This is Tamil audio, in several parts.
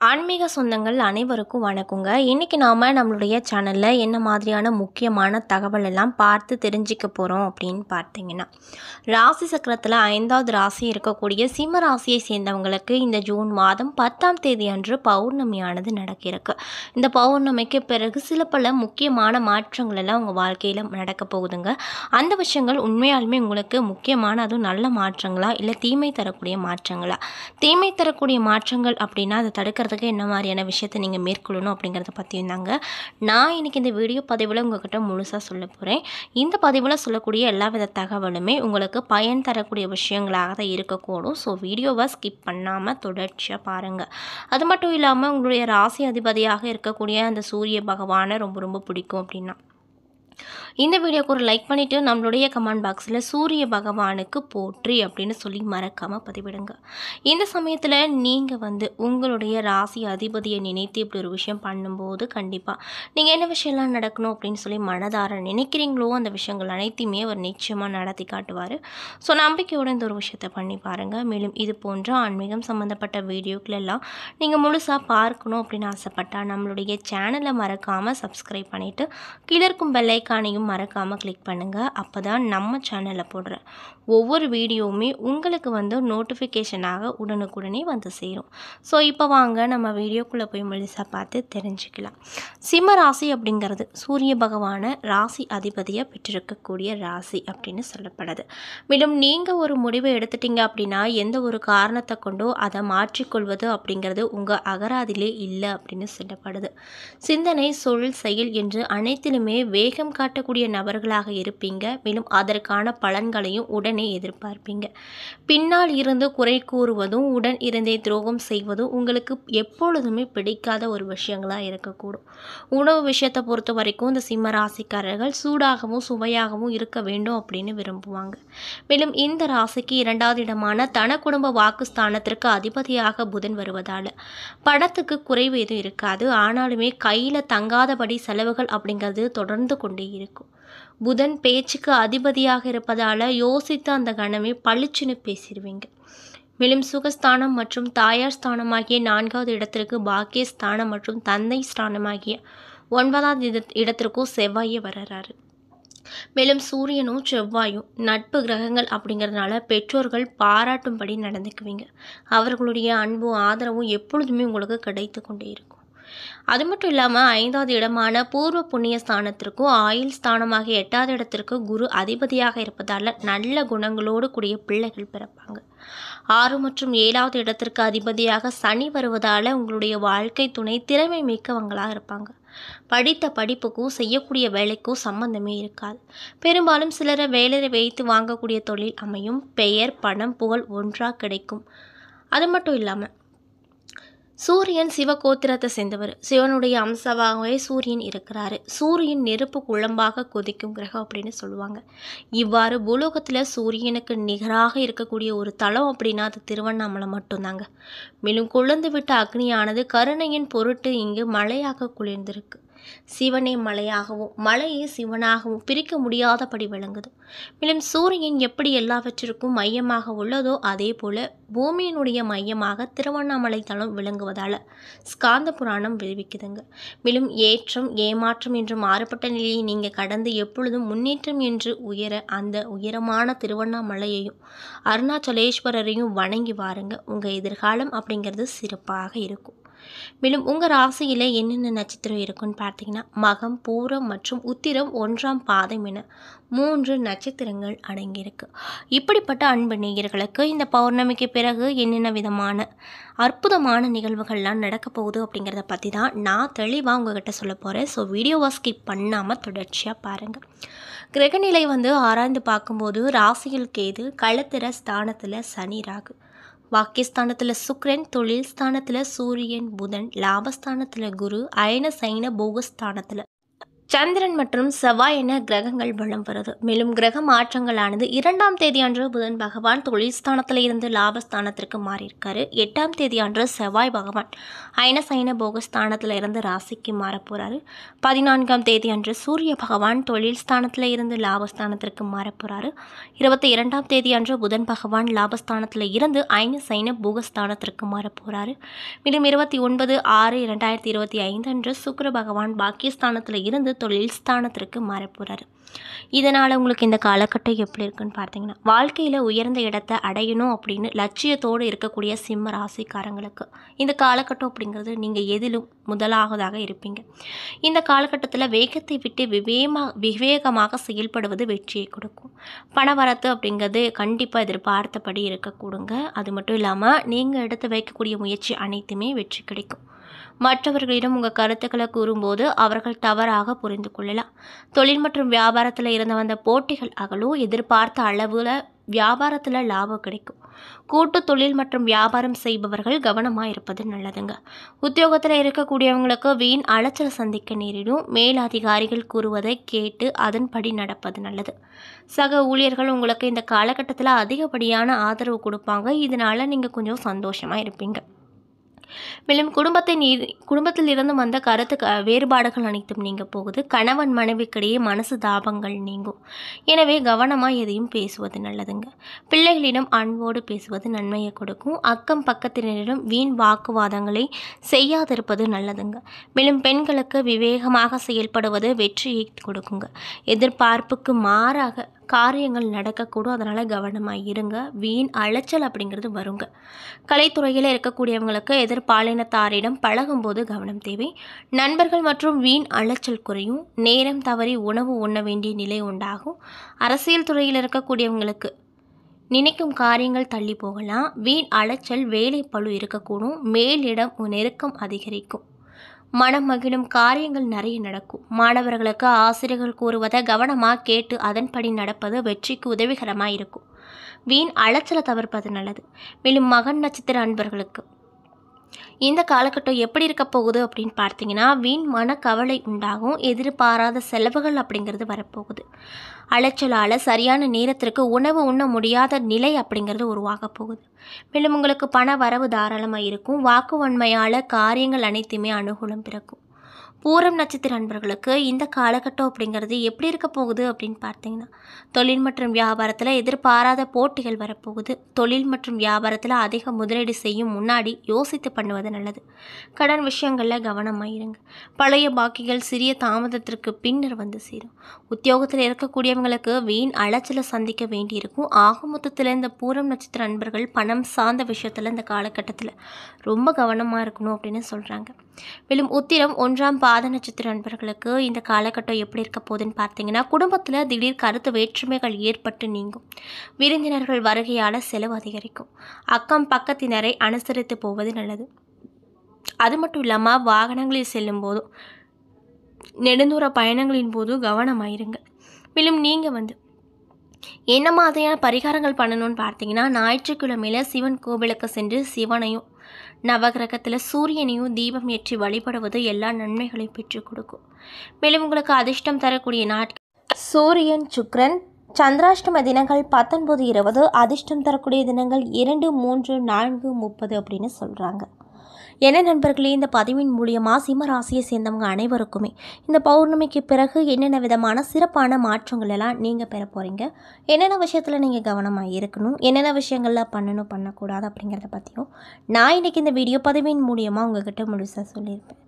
ஆன்மீக சொந்தங்கள் அனைவருக்கும் வணக்கங்க. இன்னைக்கு நாம நம்மளுடைய சேனல்ல என்ன மாதிரியான முக்கியமான தகவல் எல்லாம் பார்த்து தெரிஞ்சுக்க போறோம் அப்படின்னு பார்த்தீங்கன்னா, ராசி சக்கரத்துல 5வது ராசி இருக்கக்கூடிய சிம்ம ராசியை சேர்ந்தவங்களுக்கு இந்த ஜூன் மாதம் 10ஆம் தேதி அன்று பௌர்ணமியானது நடக்கிறக்கு. இந்த பௌர்ணமிக்கு பிறகு சில பல முக்கியமான மாற்றங்கள் எல்லாம் உங்க வாழ்க்கையில நடக்க போகுதுங்க. அந்த விஷயங்கள் உண்மையாலுமே உங்களுக்கு முக்கியமான அதுவும் நல்ல மாற்றங்களா இல்லை தீமை தரக்கூடிய மாற்றங்களா? தீமை தரக்கூடிய மாற்றங்கள் அப்படின்னா அதை தடுக்கிறதுக்கு என்ன மாதிரியான விஷயத்தை நீங்கள் மேற்கொள்ளணும் அப்படிங்கிறத பற்றியும் தாங்க நான் இன்னைக்கு இந்த வீடியோ பதிவில் உங்ககிட்ட முழுசாக சொல்ல போகிறேன். இந்த பதிவில் சொல்லக்கூடிய எல்லா வித தகவலுமே உங்களுக்கு பயன் தரக்கூடிய விஷயங்களாக தான் இருக்கக்கூடும். ஸோ வீடியோவை ஸ்கிப் பண்ணாமல் தொடர்ச்சியாக பாருங்கள். அது மட்டும் இல்லாமல் உங்களுடைய ராசி அதிபதியாக இருக்கக்கூடிய அந்த சூரிய பகவானை ரொம்ப ரொம்ப பிடிக்கும் அப்படின்னா இந்த வீடியோக்கு ஒரு லைக் பண்ணிவிட்டு நம்மளுடைய கமெண்ட் பாக்ஸில் சூரிய பகவானுக்கு போற்றி அப்படின்னு சொல்லி மறக்காமல் பதிவிடுங்க. இந்த சமயத்தில் நீங்கள் உங்களுடைய ராசி அதிபதியை நினைத்து இப்படி ஒரு விஷயம் பண்ணும்போது கண்டிப்பாக நீங்கள் என்ன விஷயம்லாம் நடக்கணும் அப்படின்னு சொல்லி மனதார நினைக்கிறீங்களோ அந்த விஷயங்கள் அனைத்தையுமே அவர் நிச்சயமாக நடத்தி காட்டுவார். ஸோ நம்பிக்கையோடு இந்த ஒரு விஷயத்தை பண்ணி பாருங்கள். மேலும் இது போன்ற ஆன்மீகம் சம்மந்தப்பட்ட வீடியோக்களெல்லாம் நீங்கள் முழுசாக பார்க்கணும் அப்படின்னு ஆசைப்பட்டால் நம்மளுடைய சேனலை மறக்காமல் சப்ஸ்கிரைப் பண்ணிவிட்டு கீழே இருக்கும் பெல் ஐக்கானையும் மறக்காமல் கிளிக் பண்ணுங்கள். அப்போ தான் நம்ம சேனலில் போடுற ஒவ்வொரு வீடியோவுமே உங்களுக்கு நோட்டிஃபிகேஷனாக உடனுக்குடனே சேரும். ஸோ இப்போ வாங்க நம்ம வீடியோக்குள்ளே போய் முழுசாக பார்த்து தெரிஞ்சுக்கலாம். சிம்ம ராசி அப்படிங்கிறது சூரிய பகவான ராசி அதிபதியாக பெற்றிருக்கக்கூடிய ராசி அப்படின்னு சொல்லப்படுது. மேலும் நீங்கள் ஒரு முடிவை எடுத்துட்டீங்க அப்படின்னா எந்த ஒரு காரணத்தை கொண்டோ அதை மாற்றிக்கொள்வது அப்படிங்கிறது உங்கள் அகராதிலே இல்லை அப்படின்னு சொல்லப்படுது. சிந்தனை, சொல், செயல் என்று அனைத்திலுமே வேகம் காட்டக்கூடிய நபர்களாக இருப்பீங்க. மேலும் அதற்கான பலன்களையும் உடனே எதிர்பார்ப்பீங்க. பின்னால் இருந்து குறை கூறுவதும் உடன் இருந்தே துரோகம் செய்வதும் உங்களுக்கு எப்பொழுதுமே பிடிக்காத ஒரு விஷயங்களாக இருக்கக்கூடும். உணவு விஷயத்தை பொறுத்த வரைக்கும் இந்த சிம்ம ராசிக்காரர்கள் சூடாகவும் சுவையாகவும் இருக்க வேண்டும் அப்படின்னு விரும்புவாங்க. மேலும் இந்த ராசிக்கு 2வது இடமான தன குடும்ப வாக்குஸ்தானத்திற்கு அதிபதியாக புதன் வருவதால் பணத்துக்கு குறைவு எதுவும் இருக்காது. ஆனாலுமே கையில் தங்காதபடி செலவுகள் அப்படிங்கிறது தொடர்ந்து கொண்டே இருக்கும். புதன் பேச்சுக்கு அதிபதியாக இருப்பதால் யோசித்து அந்த கணமே பளிச்சுன்னு பேசிடுவீங்க. மேலும் சுகஸ்தானம் மற்றும் தாயார் ஸ்தானமாகிய 4வது இடத்திற்கு பாக்கியஸ்தானம் மற்றும் தந்தை ஸ்தானமாகிய 9வது இடத்திற்கும் செவ்வாயே வர்றாரு. மேலும் சூரியனும் செவ்வாயும் நட்பு கிரகங்கள் அப்படிங்கிறதுனால பெற்றோர்கள் பாராட்டும்படி நடந்துக்குவீங்க. அவர்களுடைய அன்பும் ஆதரவும் எப்பொழுதுமே உங்களுக்கு கிடைத்து கொண்டே இருக்கும். அது மட்டும் இல்லாமல் 5வது இடமான பூர்வ புண்ணிய ஸ்தானத்திற்கும் ஆயுள் ஸ்தானமாக 8வது இடத்திற்கு குரு அதிபதியாக இருப்பதால் நல்ல குணங்களோடு கூடிய பிள்ளைகள் பிறப்பாங்க. 6 மற்றும் 7வது இடத்திற்கு அதிபதியாக சனி வருவதால் உங்களுடைய வாழ்க்கை துணை திறமை மிக்கவங்களாக இருப்பாங்க. படித்த படிப்புக்கும் செய்யக்கூடிய வேலைக்கும் சம்பந்தமே இருக்காது. பெரும்பாலும் சிலரை வேலையை வைத்து வாங்கக்கூடிய தொழில் அமையும். பெயர், பணம், புகழ் ஒன்றாக கிடைக்கும். அது மட்டும் இல்லாமல் சூரியன் சிவகோத்திரத்தை சேர்ந்தவர். சிவனுடைய அம்சமாகவே சூரியன் இருக்கிறாரு. சூரியன் நெருப்பு குழம்பாக கொதிக்கும் கிரகம் அப்படின்னு சொல்லுவாங்க. இவ்வாறு பூலோகத்தில் சூரியனுக்கு நிகராக இருக்கக்கூடிய ஒரு தலம் அப்படின்னா அது திருவண்ணாமலை மட்டும்தாங்க. மேலும் கொழுந்து விட்ட அக்னியானது கருணையின் பொருட்டு இங்கு மழையாக குளிர்ந்திருக்கு. சிவனே மலையாகவும் மலையே சிவனாகவும் பிரிக்க முடியாதபடி விளங்குது. மேலும் சூரியன் எப்படி எல்லாவற்றிற்கும் மையமாக உள்ளதோ அதே போல பூமியினுடைய மையமாக திருவண்ணாமலை தலம் விளங்குவதால் ஸ்காந்த புராணம் விரிவிக்குதுங்க. மேலும் ஏற்றம், ஏமாற்றம் என்று மாறுபட்ட நிலையை நீங்கள் கடந்து எப்பொழுதும் முன்னேற்றம் என்று உயர அந்த உயரமான திருவண்ணாமலையையும் அருணாச்சலேஸ்வரரையும் வணங்கி வாருங்க. உங்கள் எதிர்காலம் அப்படிங்கிறது சிறப்பாக இருக்கும். மேலும் உங்கள் ராசியில் என்னென்ன நட்சத்திரம் இருக்குன்னு பார்த்தீங்கன்னா மகம், பூரம் மற்றும் உத்திரம் 1ஆம் பாதம் என 3 நட்சத்திரங்கள் அடங்கியிருக்கு. இப்படிப்பட்ட அன்பு நேயர்களுக்கு இந்த பௌர்ணமிக்கு பிறகு என்னென்ன விதமான அற்புதமான நிகழ்வுகள்லாம் நடக்க போகுது அப்படிங்கிறத பற்றி தான் நான் தெளிவாக உங்ககிட்ட சொல்ல போகிறேன். ஸோ வீடியோவை ஸ்கிப் பண்ணாமல் தொடர்ச்சியாக பாருங்கள். கிரகநிலை ஆராய்ந்து பார்க்கும்போது ராசியில் கேது, களத்திர ஸ்தானத்தில் சனி, ராகு, வாக்கியஸ்தானத்தில் சுக்கிரன், தொழில் ஸ்தானத்தில் சூரியன், புதன், லாபஸ்தானத்தில் குரு, அயன சைன போகஸ்தானத்தில் சந்திரன் மற்றும் செவ்வாய் என கிரகங்கள் பலம் வருது. மேலும் கிரக மாற்றங்களானது 2ஆம் தேதி அன்று புதன் பகவான் தொழில் ஸ்தானத்தில் இருந்து லாபஸ்தானத்திற்கு மாறியிருக்காரு. 8ஆம் தேதி அன்று செவ்வாய் பகவான் அயனசைன போகஸ்தானத்தில் இருந்து ராசிக்கு மாற போகிறாரு. 14ஆம் தேதி அன்று சூரிய பகவான் தொழில் ஸ்தானத்தில் இருந்து லாபஸ்தானத்திற்கு மாற போகிறாரு. 22ஆம் தேதி அன்று புதன் பகவான் லாபஸ்தானத்தில் இருந்து அயனசைன போகஸ்தானத்திற்கு மாற போகிறாரு. மேலும் 29/6/2025 அன்று சுக்கிர பகவான் பாக்கியஸ்தானத்தில் இருந்து தொழில் ஸ்தானத்திற்கு மாறப்போறாரு. இதனால் உங்களுக்கு இந்த காலகட்டம் எப்படி இருக்குன்னு பார்த்தீங்கன்னா, வாழ்க்கையில் உயர்ந்த இடத்தை அடையணும் அப்படின்னு லட்சியத்தோடு இருக்கக்கூடிய சிம்ம ராசிக்காரங்களுக்கு இந்த காலகட்டம் அப்படிங்கிறது நீங்கள் எதிலும் முதலாவதாக இருப்பீங்க. இந்த காலகட்டத்தில் வேகத்தை விட்டு விவேகமாக செயல்படுவது வெற்றியை கொடுக்கும். பணவரத்து அப்படிங்கிறது கண்டிப்பாக எதிர்பார்த்தபடி இருக்கக்கூடுங்க. அது மட்டும் இல்லாமல் நீங்கள் எடுத்து வைக்கக்கூடிய முயற்சி அனைத்துமே வெற்றி கிடைக்கும். மற்றவர்களிடம் உங்கள் கருத்துக்களை கூறும்போது அவர்கள் தவறாக புரிந்து கொள்ளலாம். தொழில் மற்றும் வியாபாரத்தில் இருந்து வந்த போட்டிகள் அகலும். எதிர்பார்த்த அளவில் வியாபாரத்தில் லாபம் கிடைக்கும். கூட்டு தொழில் மற்றும் வியாபாரம் செய்பவர்கள் கவனமாக இருப்பது நல்லதுங்க. உத்தியோகத்தில் இருக்கக்கூடியவங்களுக்கு வீண் அலைச்சல் சந்திக்க நேரிடும். மேலதிகாரிகள் கூறுவதை கேட்டு அதன்படி நடப்பது நல்லது. சக ஊழியர்கள் உங்களுக்கு இந்த காலகட்டத்தில் அதிகப்படியான ஆதரவு கொடுப்பாங்க. இதனால் நீங்கள் கொஞ்சம் சந்தோஷமாக இருப்பீங்க. மேலும் குடும்பத்தில் இருந்து வந்த கருத்து வேறுபாடுகள் அனைத்தும் நீங்க போகுது. கணவன் மனைவிக்கிடையே மனசு தாபங்கள் நீங்கும். எனவே கவனமாக எதையும் பேசுவது நல்லதுங்க. பிள்ளைகளிடம் அன்போடு பேசுவது நன்மையை கொடுக்கும். அக்கம் பக்கத்தினரிடம் வீண் வாக்குவாதங்களை செய்யாதிருப்பது நல்லதுங்க. மேலும் பெண்களுக்கு விவேகமாக செயல்படுவது வெற்றியை கொடுக்குங்க. எதிர்பார்ப்புக்கு மாறாக காரியங்கள் நடக்கக்கூடும். அதனால் கவனமாக இருங்க. வீண் அலைச்சல் அப்படிங்கிறது வருங்க. கலைத்துறையில் இருக்கக்கூடியவங்களுக்கு எதிர்பாலினத்தாரிடம் பழகும்போது கவனம் தேவை. நண்பர்கள் மற்றும் வீண் அலைச்சல் குறையும். நேரம் தவறி உணவு உண்ண வேண்டிய நிலை உண்டாகும். அரசியல் துறையில் இருக்கக்கூடியவங்களுக்கு நினைக்கும் காரியங்கள் தள்ளி போகலாம். வீண் அலைச்சல் வேலை பளு இருக்கக்கூடும். மேலிடம் நெருக்கம் அதிகரிக்கும். மனம் மகிழும் காரியங்கள் நிறைய நடக்கும். மாணவர்களுக்கு ஆசிரியர்கள் கூறுவதை கவனமாக கேட்டு அதன்படி நடப்பது வெற்றிக்கு உதவிகரமாக இருக்கும். வீண் அலைச்சலை தவிர்ப்பது நல்லது. மேலும் மகன் நட்சத்திர அன்பர்களுக்கு இந்த காலகட்டம் எப்படி இருக்க போகுது அப்படின்னு பார்த்தீங்கன்னா, வீண் மனக்கவலை உண்டாகும். எதிர்பாராத செலவுகள் அப்படிங்கிறது வரப்போகுது. அலைச்சலால் சரியான நேரத்திற்கு உணவு உண்ண முடியாத நிலை அப்படிங்கிறது உருவாக போகுது. மேலும் உங்களுக்கு பண வரவு தாராளமாக இருக்கும். வாக்குவன்மையால் காரியங்கள் அனைத்துமே அனுகூலம் பிறக்கும். பூரம் நட்சத்திர அன்பர்களுக்கு இந்த காலகட்டம் அப்படிங்கிறது எப்படி இருக்க போகுது அப்படின்னு பார்த்தீங்கன்னா, தொழில் மற்றும் வியாபாரத்தில் எதிர்பாராத போட்டிகள் வரப்போகுது. தொழில் மற்றும் வியாபாரத்தில் அதிக முதலீடு செய்யும் முன்னாடி யோசித்து பண்ணுவது நல்லது. கடன் விஷயங்களில் கவனமாக இருங்க. பழைய பாக்கிகள் சிறிய தாமதத்திற்கு பின்னர் வந்து சேரும். உத்தியோகத்தில் இருக்கக்கூடியவங்களுக்கு வீண் அலைச்சலை சந்திக்க வேண்டியிருக்கும். ஆக மொத்தத்தில் இந்த பூரம் நட்சத்திர அன்பர்கள் பணம் சார்ந்த விஷயத்தில் இந்த காலகட்டத்தில் ரொம்ப கவனமாக இருக்கணும் அப்படின்னு சொல்கிறாங்க. மேலும் உத்திரம் 1ஆம் பாத நட்சத்திர அன்பர்களுக்கு இந்த காலகட்டம் எப்படி இருக்க போகுதுன்னு பார்த்தீங்கன்னா, குடும்பத்தில் திடீர் கருத்து வேற்றுமைகள் ஏற்பட்டு நீங்கும். விருந்தினர்கள் வருகையால் செலவு அதிகரிக்கும். அக்கம் பக்கத்தினரை அனுசரித்து போவது நல்லது. அது மட்டும் இல்லாமல் வாகனங்களில் செல்லும் போதும் நெடுந்தூர பயணங்களின் போதும் கவனமாயிருங்க. மேலும் நீங்கள் என்ன மாதிரியான பரிகாரங்கள் பண்ணணும்னு பார்த்தீங்கன்னா, ஞாயிற்றுக்கிழமையில் சிவன் கோவிலுக்கு சென்று சிவனையும் நவகிரகத்தில் சூரியனையும் தீபம் ஏற்றி வழிபடுவது எல்லா நன்மைகளையும் பெற்றுக் கொடுக்கும். மேலும் உங்களுக்கு அதிர்ஷ்டம் தரக்கூடிய நாட்கள் சூரியன், சுக்கிரன். சந்திராஷ்டம தினங்கள் 19, 20. அதிர்ஷ்டம் தரக்கூடிய தினங்கள் 2, 3, 4, 30 அப்படின்னு சொல்கிறாங்க. என்ன நண்பர்களே, இந்த பதிவின் மூலியமாக சிம்ம ராசியை சேர்ந்தவங்க அனைவருக்குமே இந்த பௌர்ணமிக்கு பிறகு என்னென்ன விதமான சிறப்பான மாற்றங்கள் எல்லாம் நீங்கள் பெற போகிறீங்க, என்னென்ன விஷயத்தில் நீங்கள் கவனமாக இருக்கணும், என்னென்ன விஷயங்கள்லாம் பண்ணணும் பண்ணக்கூடாது அப்படிங்கிறத பற்றியும் நான் இன்றைக்கி இந்த வீடியோ பதிவின் மூலியமாக உங்கள்கிட்ட முழுசாக சொல்லியிருப்பேன்.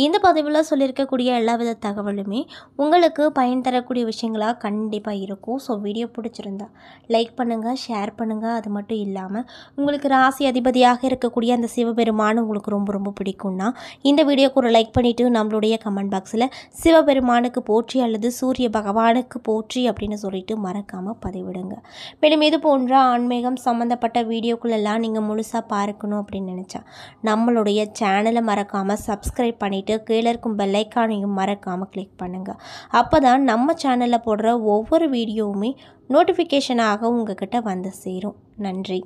இந்த பதிவில் சொல்லியிருக்கக்கூடிய எல்லா வித தகவலுமே உங்களுக்கு பயன் தரக்கூடிய விஷயங்களாக கண்டிப்பாக இருக்கும். ஸோ வீடியோ பிடிச்சிருந்தா லைக் பண்ணுங்கள், ஷேர் பண்ணுங்கள். அது மட்டும் இல்லாமல் உங்களுக்கு ராசி அதிபதியாக இருக்கக்கூடிய அந்த சிவபெருமான் உங்களுக்கு ரொம்ப ரொம்ப பிடிக்கும்னா இந்த வீடியோக்கு ஒரு லைக் பண்ணிவிட்டு நம்மளுடைய கமெண்ட் பாக்ஸில் சிவபெருமானுக்கு போற்றி அல்லது சூரிய பகவானுக்கு போற்றி அப்படின்னு சொல்லிட்டு மறக்காமல் பதிவிடுங்க. மேலும் இது போன்ற ஆன்மீகம் சம்மந்தப்பட்ட வீடியோக்குள்ளெல்லாம் நீங்கள் முழுசாக பார்க்கணும் அப்படின்னு நினச்சா நம்மளுடைய சேனலை மறக்காமல் சப்ஸ்கிரைப் பண்ணிவிட்டு கீழே இருக்கும் பெல் ஐக்கானையும் மறக்காமல் கிளிக் பண்ணுங்கள். அப்போ தான் நம்ம சேனலில் போடுற ஒவ்வொரு வீடியோவுமே நோட்டிஃபிகேஷனாக உங்ககிட்ட வந்து சேரும். நன்றி.